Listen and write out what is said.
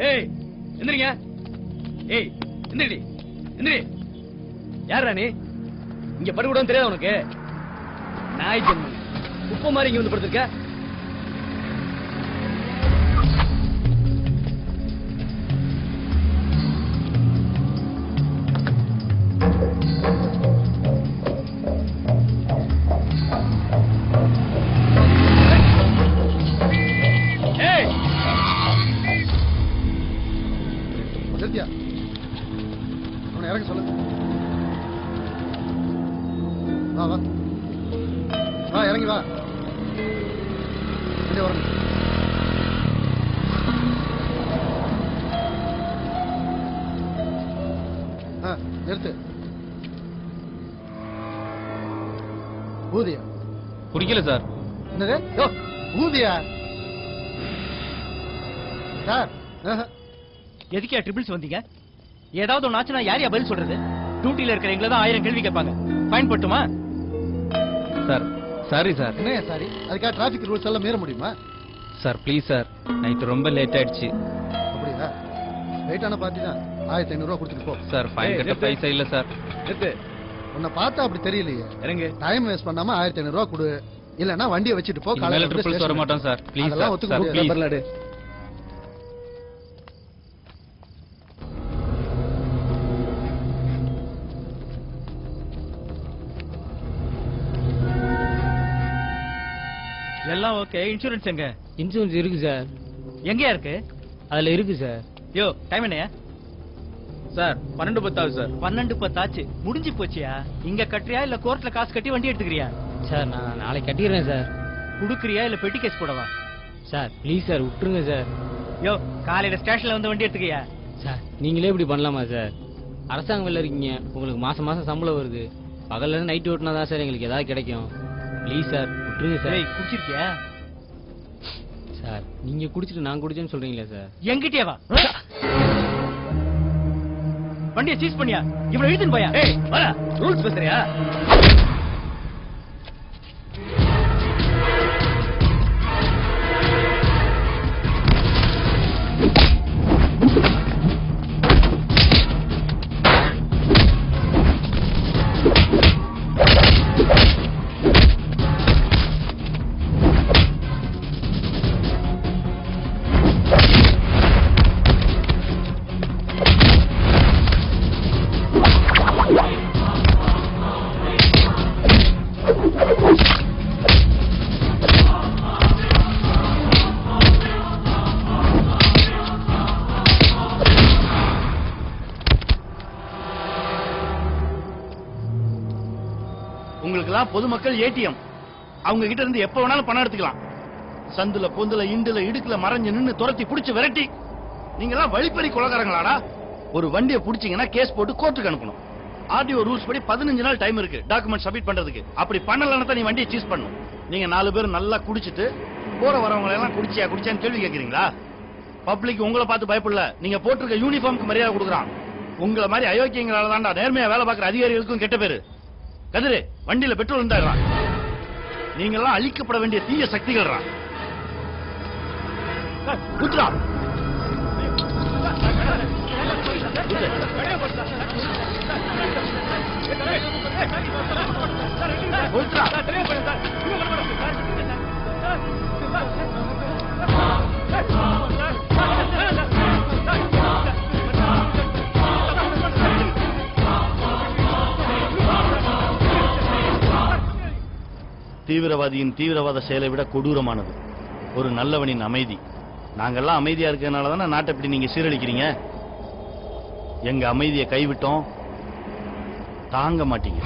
ஏய் எந்திரிங்க. ஏய் எந்திரி எந்திரி. யாரா நீ? இங்க படுக்கூடாது தெரியாது உனக்கு? நாய் ஜென்மம் குப்பை மாதிரி இங்க வந்து படுத்திருக்க. சத்யா அவனை இறங்க சொல்லு. வா வா வா இறங்கி வா. வரணும். நிறுத்து. ஊதியா குடிக்கல சார். என்னது ஊதியா சார்? எதுக்கே ட்ரிபிள்ஸ் வந்தீங்க? ஏதாவது ஒன்று ஆச்சுன்னா யாரையா பதில் சொல்றது? டியூட்டில இருக்கிற எங்களை தான் 1000 கேள்வி கேட்பாங்க. ஃபைன் போட்டுமா சார்? Sorry sir. என்ன சாரி? அதுக்காக டிராஃபிக் ரூல்ஸ் எல்லாம் மீற முடியுமா சார்? ப்ளீஸ் சார், நைட்டு ரொம்ப லேட் ஆயிடுச்சு. அப்படியா? லேட்டான பார்ட்டி தான். 1500 ரூபா கொடுத்துட்டு போ சார். ஃபைன் கட்ட பைசா இல்ல சார். உன்னை பார்த்தா அப்படி தெரியலையே. இறங்கு. டைம் வேஸ்ட் பண்ணாம 1500 ரூபா கொடு. இல்லன்னா வண்டியை வச்சுட்டு போ. காலையில ட்ரிபிள்ஸ் வர மாட்டோம் சார். Please sir. ஒத்துக்க. எல்லாம் ஓகே. இன்சூரன்ஸ் எங்க? இன்சூரன்ஸ் இருக்கு சார். எங்கயா இருக்கு? அதுல இருக்கு சார். யோ டைம் என்னையா? சார் 12:10 ஆகுது சார். 12:10 ஆச்சு. முடிஞ்சு போச்சியா? இங்க கட்டுறியா இல்ல கோர்ட்ல காசு கட்டி வண்டி எடுத்துக்கிறியா? சார் நான் நாளைக்கு கட்டிடுறேன் சார். குடுக்குறியா இல்ல பெட்டி கேஸ் போடவா? சார் ப்ளீஸ் சார் விட்டுருங்க சார். யோ காலையில ஸ்டேஷன்ல வந்து வண்டி எடுத்துக்கியா? சார் நீங்களே இப்படி பண்ணலாமா சார்? அரசாங்க வேலை இருக்கீங்க, உங்களுக்கு மாசம் மாசம் சம்பளம் வருது. பகல்ல இருந்து நைட் ஓட்டினா தான் சார் எங்களுக்கு ஏதாவது கிடைக்கும். ப்ளீஸ் சார் விட்டுருங்க சார். குடிச்சிருக்கியா? சார் நீங்க குடிச்சிட்டு நான் குடிச்சேன்னு சொல்றீங்களா சார்? என்கிட்டயே வா. வண்டியை சீஸ் பண்ணியா? இவ்வளவு இழுத்துன்னு போயா? ஏய் வர. ரூல்ஸ் பேசுறியா? பொதுமக்கள் ஏடிஎம். அவங்க கிட்ட இருந்து எப்ப வேணாலும் பணம் எடுத்துக்கலாம். சந்துல பொந்துல இண்டுல இடுக்குல மறைஞ்சு நின்னு துரத்தி புடிச்சு விரட்டி. நீங்க எல்லாம் வழிப்பறி கொலைகாரங்களாடா? ஒரு வண்டியை புடிச்சீங்கன்னா கேஸ் போட்டு கோர்ட்டுக்கு அனுப்பணும். ஆர்டிஓ ரூல்ஸ் படி 15 நாள் டைம் இருக்கு டாக்குமெண்ட் சப்மிட் பண்றதுக்கு. அப்படி பண்ணலன்னா நீ வண்டியை சீஸ் பண்ணணும். நீங்க 4 பேர் நல்லா குடிச்சிட்டு போற வரவங்க எல்லாம் குடிச்சான்னு கேள்வி கேட்கறீங்களா? பப்ளிக் உங்களை பார்த்து பயப்படல, நீங்க போட்டிருக்க யூனிஃபார்முக்கு மரியாதை கொடுக்குறான். உங்களை மாதிரி அயோக்கியங்களால தான்டா நேர்மையா வேலை பார்க்குற அதிகாரிகளுக்கும் கெட்ட பேரு. கதிரே வண்டியில பெட்ரோல் இருந்தா நீங்க எல்லாம் அழிக்கப்பட வேண்டிய தீய சக்திகள். தீவிரவாதியின் தீவிரவாத செயலை விட கொடூரமானது ஒரு நல்லவனின் அமைதி. நாங்கெல்லாம் அமைதியா இருக்கிறதுனால தானே நாட்டை இப்படி நீங்க சீரழிக்கிறீங்க. எங்க அமைதியை கைவிட்டோம், தாங்க மாட்டீங்க.